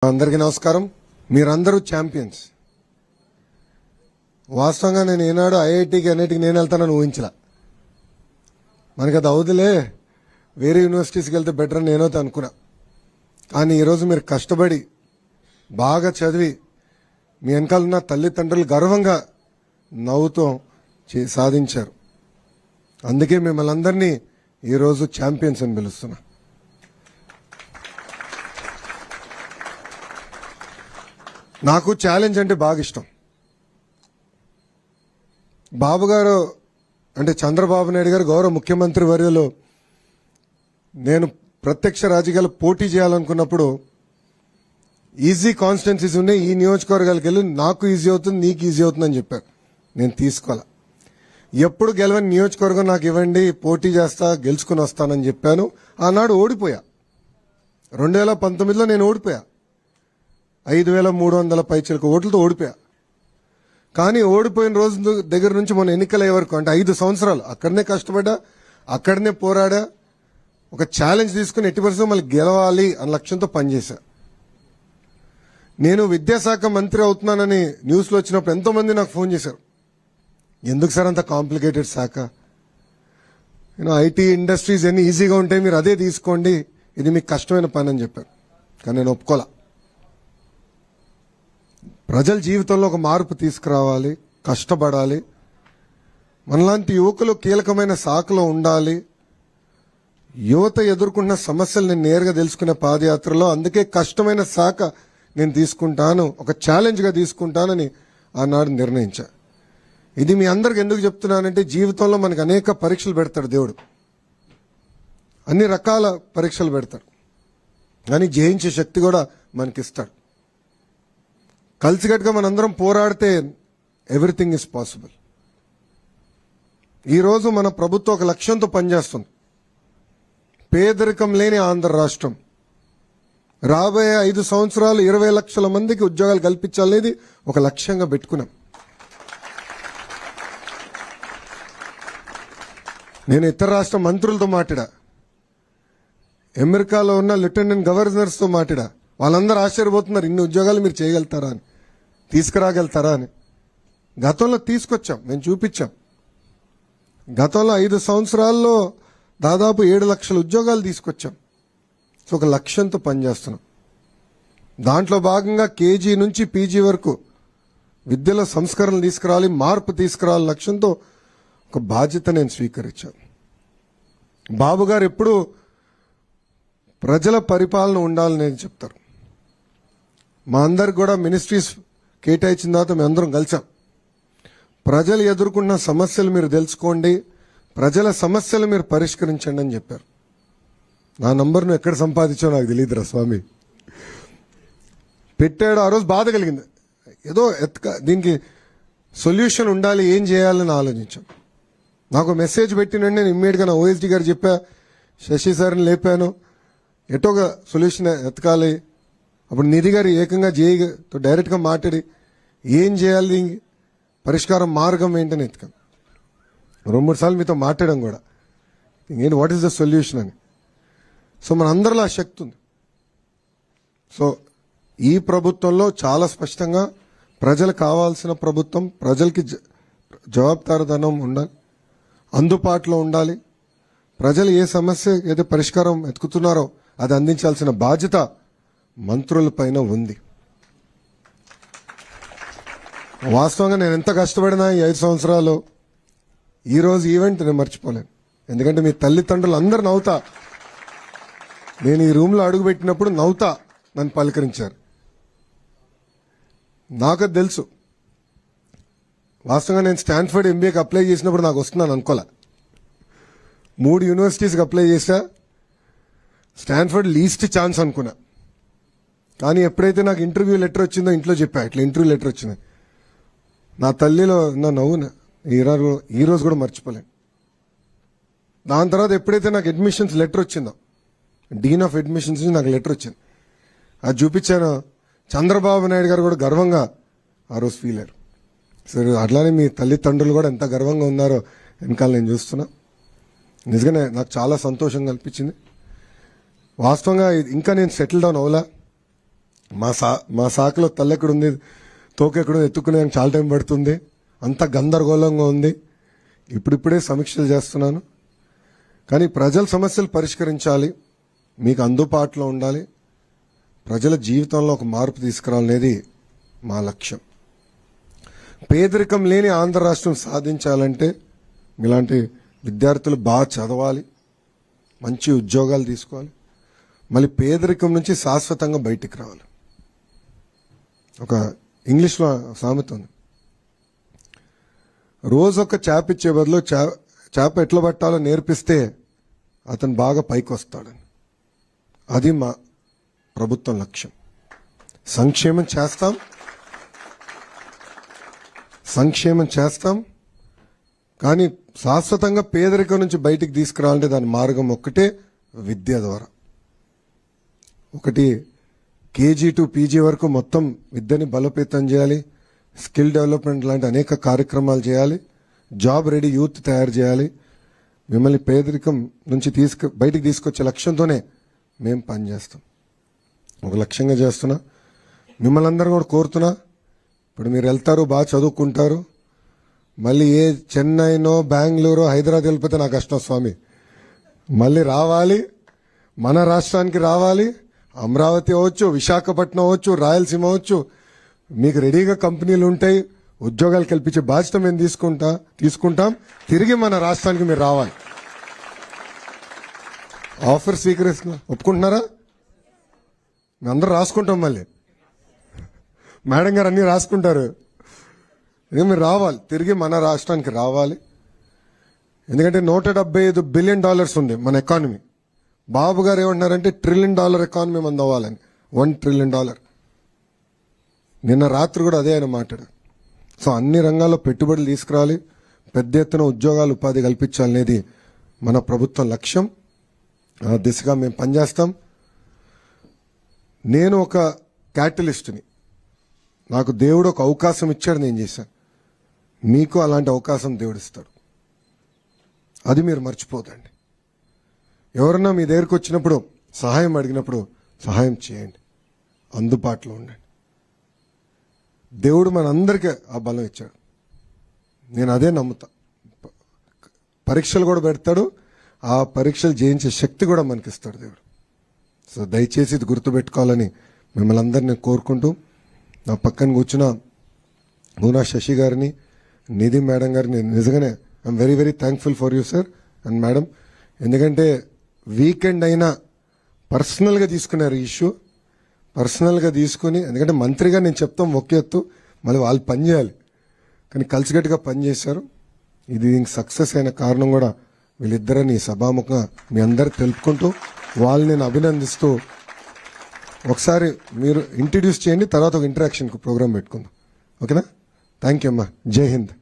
అందరికీ నమస్కారం. మీరందరూ ఛాంపియన్స్. వాస్తవంగా నేను ఏనాడు ఐఐటికి ఎన్ఐటికి నేను వెళ్తానని ఊహించలా. మనకి అది అవుదులే, వేరే యూనివర్సిటీస్కి వెళ్తే బెటర్ అని నేనైతే అనుకున్నా. కానీ ఈరోజు మీరు కష్టపడి బాగా చదివి మీ వెనకాల ఉన్న తల్లిదండ్రులు గర్వంగా నవ్వుతూ సాధించారు. అందుకే మిమ్మల్ని అందరినీ ఈరోజు ఛాంపియన్స్ అని పిలుస్తున్నా. నాకు ఛాలెంజ్ అంటే బాగా ఇష్టం. బాబు గారు అంటే చంద్రబాబు నాయుడు గారు గౌరవ ముఖ్యమంత్రి వర్యులు నేను ప్రత్యక్ష రాజకీయాలు పోటీ చేయాలనుకున్నప్పుడు ఈజీ కాన్స్టిట్యున్సీస్ ఉన్నాయి, ఈ నియోజకవర్గాలకు వెళ్ళి నాకు ఈజీ అవుతుంది, నీకు ఈజీ అవుతుందని చెప్పారు. నేను తీసుకోవాలా. ఎప్పుడు గెలవని నియోజకవర్గం నాకు ఇవ్వండి, పోటీ చేస్తా, గెలుచుకుని వస్తానని చెప్పాను. ఆనాడు ఓడిపోయా. 2019లో నేను ఓడిపోయా. 5,300 పైచిలకు ఓట్లతో ఓడిపోయా. కానీ ఓడిపోయిన రోజు దగ్గర నుంచి మొన్న ఎన్నికలయ్యే వరకు అంటే 5 సంవత్సరాలు అక్కడనే కష్టపడ్డా, అక్కడనే పోరాడా, ఒక ఛాలెంజ్ తీసుకుని ఎట్టి పరిస్థితుల్లో మళ్ళీ గెలవాలి అన్న లక్ష్యంతో పనిచేశా. నేను విద్యాశాఖ మంత్రి అవుతున్నానని న్యూస్లో వచ్చినప్పుడు ఎంతో మంది నాకు ఫోన్ చేశారు. ఎందుకు సార్ అంత కాంప్లికేటెడ్ శాఖ, ఐటీ ఇండస్ట్రీస్ ఎన్ని ఈజీగా ఉంటాయి, మీరు అదే తీసుకోండి, ఇది మీకు కష్టమైన పని అని చెప్పారు. కానీ నేను ఒప్పుకోలా. ప్రజల జీవితంలో ఒక మార్పు తీసుకురావాలి, కష్టపడాలి, మనలాంటి యువకులు కీలకమైన శాఖలో ఉండాలి, యువత ఎదుర్కొన్న సమస్యలు నేను నేరుగా తెలుసుకునే పాదయాత్రలో. అందుకే కష్టమైన శాఖ నేను తీసుకుంటాను, ఒక ఛాలెంజ్గా తీసుకుంటానని ఆనాడు నిర్ణయించా. ఇది మీ అందరికి ఎందుకు చెప్తున్నానంటే జీవితంలో మనకు అనేక పరీక్షలు పెడతాడు దేవుడు, అన్ని రకాల పరీక్షలు పెడతాడు, కానీ జయించే శక్తి కూడా మనకిస్తాడు. కలిసికట్టుగా మనందరం పోరాడితే ఎవ్రీథింగ్ ఈజ్ పాసిబుల్. ఈరోజు మన ప్రభుత్వం ఒక లక్ష్యంతో పనిచేస్తుంది. పేదరికం లేని ఆంధ్ర రాష్ట్రం. రాబోయే 5 సంవత్సరాలు 20 లక్షల మందికి ఉద్యోగాలు కల్పించాలనేది ఒక లక్ష్యంగా పెట్టుకున్నాం. నేను ఇతర రాష్ట్ర మంత్రులతో మాట్లాడా, అమెరికాలో ఉన్న లెఫ్టినెంట్ గవర్నర్స్తో మాట్లాడా. వాళ్ళందరూ ఆశ్చర్యపోతున్నారు, ఇన్ని ఉద్యోగాలు మీరు చేయగలుగుతారా అని, తీసుకురాగలుగుతారా అని. గతంలో తీసుకొచ్చాం, మేము చూపించాం. గతంలో 5 సంవత్సరాల్లో దాదాపు 7 లక్షల ఉద్యోగాలు తీసుకొచ్చాం. సో ఒక లక్ష్యంతో పనిచేస్తున్నాం. దాంట్లో భాగంగా కేజీ నుంచి పీజీ వరకు విద్యలో సంస్కరణలు తీసుకురావాలి, మార్పు తీసుకురావాలి లక్ష్యంతో ఒక బాధ్యత నేను స్వీకరించాను. బాబు గారు ఎప్పుడు ప్రజల పరిపాలన ఉండాలని చెప్తారు. మా అందరికి కూడా మినిస్ట్రీస్ కేటాయించిన తర్వాత మేము అందరం కలిసాం. ప్రజలు ఎదుర్కొన్న సమస్యలు మీరు తెలుసుకోండి, ప్రజల సమస్యలు మీరు పరిష్కరించండి అని చెప్పారు. నా నంబర్ను ఎక్కడ సంపాదించావు నాకు తెలియదురా స్వామి. పెట్టాడు. ఆ రోజు బాధ కలిగింది. ఏదో దీనికి సొల్యూషన్ ఉండాలి, ఏం చేయాలని ఆలోచించాం. నాకు మెసేజ్ పెట్టినండి, నేను ఇమ్మీడియట్గా నా ఓఎస్డీ గారు చెప్పా, శశి సార్ని లేపాను, ఎటోగా సొల్యూషన్ ఎతకాలి. అప్పుడు నిధి గారు ఏకంగా జేఈతో డైరెక్ట్గా మాట్లాడి ఏం చేయాలి, పరిష్కారం మార్గం ఏంటని ఎత్తుకాం. 2-3 సార్లు మీతో మాట్లాడడం కూడా, ఏంటి వాట్ ఈస్ ద సొల్యూషన్ అని. సో మన అందరిలో ఆ శక్తి ఉంది. సో ఈ ప్రభుత్వంలో చాలా స్పష్టంగా ప్రజలకు కావాల్సిన ప్రభుత్వం, ప్రజలకి జవాబుదారీతనం ఉండాలి, అందుబాటులో ఉండాలి. ప్రజలు ఏ సమస్య ఏదో పరిష్కారం ఎతుకుతున్నారో అది అందించాల్సిన బాధ్యత మంత్రులపైన ఉంది. వాస్తవంగా నేను ఎంత కష్టపడినా ఈ 5 సంవత్సరాలు ఈరోజు ఈవెంట్ నేను మర్చిపోలేను. ఎందుకంటే మీ తల్లిదండ్రులు అందరు నవ్వుతా, నేను ఈ రూమ్లో అడుగుపెట్టినప్పుడు నవ్వుతా నన్ను పలకరించారు. నాకు తెలుసు. వాస్తవంగా నేను స్టాన్ఫర్డ్ ఎంబీఏకి అప్లై చేసినప్పుడు నాకు వస్తున్నాను అనుకోలే. 3 యూనివర్సిటీస్కి అప్లై చేశా. స్టాన్ఫర్డ్ లీస్ట్ ఛాన్స్ అనుకున్నా. కానీ ఎప్పుడైతే నాకు ఇంటర్వ్యూ లెటర్ వచ్చిందో ఇంట్లో చెప్పా, ఇట్లా ఇంటర్వ్యూ లెటర్ వచ్చింది. నా తల్లిలో నా నవ్వున ఈ రోజు కూడా మర్చిపోలేను. దాని తర్వాత ఎప్పుడైతే నాకు అడ్మిషన్స్ లెటర్ వచ్చిందో, డీన్ ఆఫ్ అడ్మిషన్స్ నుంచి నాకు లెటర్ వచ్చింది, అది చూపించాను. చంద్రబాబు నాయుడు గారు కూడా గర్వంగా ఆ రోజు ఫీల్ అయ్యారు. సరే అట్లానే మీ తల్లిదండ్రులు కూడా ఎంత గర్వంగా ఉన్నారో వెనకాల నేను చూస్తున్నా. నిజంగానే నాకు చాలా సంతోషం కల్పించింది. వాస్తవంగా ఇంకా నేను సెటిల్ డౌన్ అవ్వలా. మా శాఖలో తల్లెక్కడుంది తోకెక్కడుంది ఎత్తుకునే చాలా టైం పడుతుంది, అంత గందరగోళంగా ఉంది. ఇప్పుడిప్పుడే సమీక్షలు చేస్తున్నాను. కానీ ప్రజల సమస్యలు పరిష్కరించాలి, మీకు అందుబాటులో ఉండాలి, ప్రజల జీవితంలో ఒక మార్పు తీసుకురావాలనేది మా లక్ష్యం. పేదరికం లేని ఆంధ్ర రాష్ట్రం సాధించాలంటే మీలాంటి విద్యార్థులు బాగా చదవాలి, మంచి ఉద్యోగాలు తీసుకోవాలి, మళ్ళీ పేదరికం నుంచి శాశ్వతంగా బయటికి రావాలి. ఒక ఇంగ్లీష్లో సామెత ఉంది, రోజు ఒక చేప ఇచ్చే బదులు చేప ఎట్లా పట్టాలో నేర్పిస్తే అతను బాగా పైకి వస్తాడని. అది మా ప్రభుత్వం లక్ష్యం. సంక్షేమం చేస్తాం కానీ శాశ్వతంగా పేదరికం నుంచి బయటికి తీసుకురావాలంటే దాని మార్గం ఒక్కటే, విద్య ద్వారా. ఒకటి కేజీ టు పీజీ వరకు మొత్తం విద్యని బలోపేతం చేయాలి, స్కిల్ డెవలప్మెంట్ లాంటి అనేక కార్యక్రమాలు చేయాలి, జాబ్ రెడీ యూత్ తయారు చేయాలి. మిమ్మల్ని పేదరికం నుంచి బయటికి తీసుకొచ్చే లక్ష్యంతోనే మేము పనిచేస్తాం. ఒక లక్ష్యంగా చేస్తున్నా. మిమ్మల్ని అందరూ కూడా కోరుతున్నా, ఇప్పుడు మీరు వెళ్తారు, బాగా చదువుకుంటారు, మళ్ళీ ఏ చెన్నైనో బెంగళూరు హైదరాబాద్ వెళ్ళిపోతే నాకు కష్టం స్వామి. మళ్ళీ రావాలి, మన రాష్ట్రానికి రావాలి. అమరావతి అవ్వచ్చు, విశాఖపట్నం అవ్వచ్చు, రాయలసీమ అవ్వచ్చు, మీకు రెడీగా కంపెనీలు ఉంటాయి, ఉద్యోగాలు కల్పించే బాధ్యత మేము తీసుకుంటాం. తిరిగి మన రాష్ట్రానికి మీరు రావాలి. ఆఫర్ స్వీకరిస్తున్నా, ఒప్పుకుంటున్నారా? మేము అందరూ రాసుకుంటాం, మళ్ళీ మేడం గారు అన్ని రాసుకుంటారు. ఇక మీరు రావాలి, తిరిగి మన రాష్ట్రానికి రావాలి. ఎందుకంటే $175 బిలియన్ ఉంది మన ఎకానమీ. బాబు గారు ఏమంటున్నారంటే $1 ట్రిలియన్ ఎకానమీ మంది అవ్వాలని. $1 ట్రిలియన్. నిన్న రాత్రి కూడా అదే ఆయన మాట్లాడారు. సో అన్ని రంగాల్లో పెట్టుబడులు తీసుకురావాలి, పెద్ద ఎత్తున ఉద్యోగాలు ఉపాధి కల్పించాలనేది మన ప్రభుత్వం లక్ష్యం. ఆ దిశగా మేము పనిచేస్తాం. నేను ఒక క్యాటలిస్ట్ని, నాకు దేవుడు ఒక అవకాశం ఇచ్చాడు, నేను చేశాను. మీకు అలాంటి అవకాశం దేవుడు ఇస్తాడు, అది మీరు మర్చిపోదండి. ఎవరన్నా మీ దగ్గరకు వచ్చినప్పుడు సహాయం అడిగినప్పుడు సహాయం చేయండి, అందుబాటులో ఉండండి. దేవుడు మనందరికీ ఆ బలం ఇచ్చాడు, నేను అదే నమ్ముతా. పరీక్షలు కూడా పెడతాడు, ఆ పరీక్షలు జయించే శక్తి కూడా మనకిస్తాడు దేవుడు. సో దయచేసి ఇది గుర్తుపెట్టుకోవాలని మిమ్మల్ని అందరినీ కోరుకుంటూ, నా పక్కన కూర్చున్న మూనా శశి గారిని, నిధి మేడం గారిని నిజంగానే I'm very very thankful for you sir and madam. ఎందుకంటే వీకెండ్ అయినా పర్సనల్గా తీసుకున్నారు ఈ ఇష్యూ, పర్సనల్గా తీసుకుని, ఎందుకంటే మంత్రిగా నేను చెప్తాం ఒక ఎత్తు, మళ్ళీ వాళ్ళు పని చేయాలి, కానీ కలిసికట్టుగా పనిచేశారు. ఇది దీనికి సక్సెస్ అయిన కారణం కూడా వీళ్ళిద్దరని సభాముఖంగా మీ అందరికి తెలుపుకుంటూ, వాళ్ళు నేను అభినందిస్తూ, ఒకసారి మీరు ఇంట్రడ్యూస్ చేయండి, తర్వాత ఒక ఇంటరాక్షన్ ప్రోగ్రామ్ పెట్టుకుందాం. ఓకేనా? థ్యాంక్ యూ అమ్మా. జై హింద్.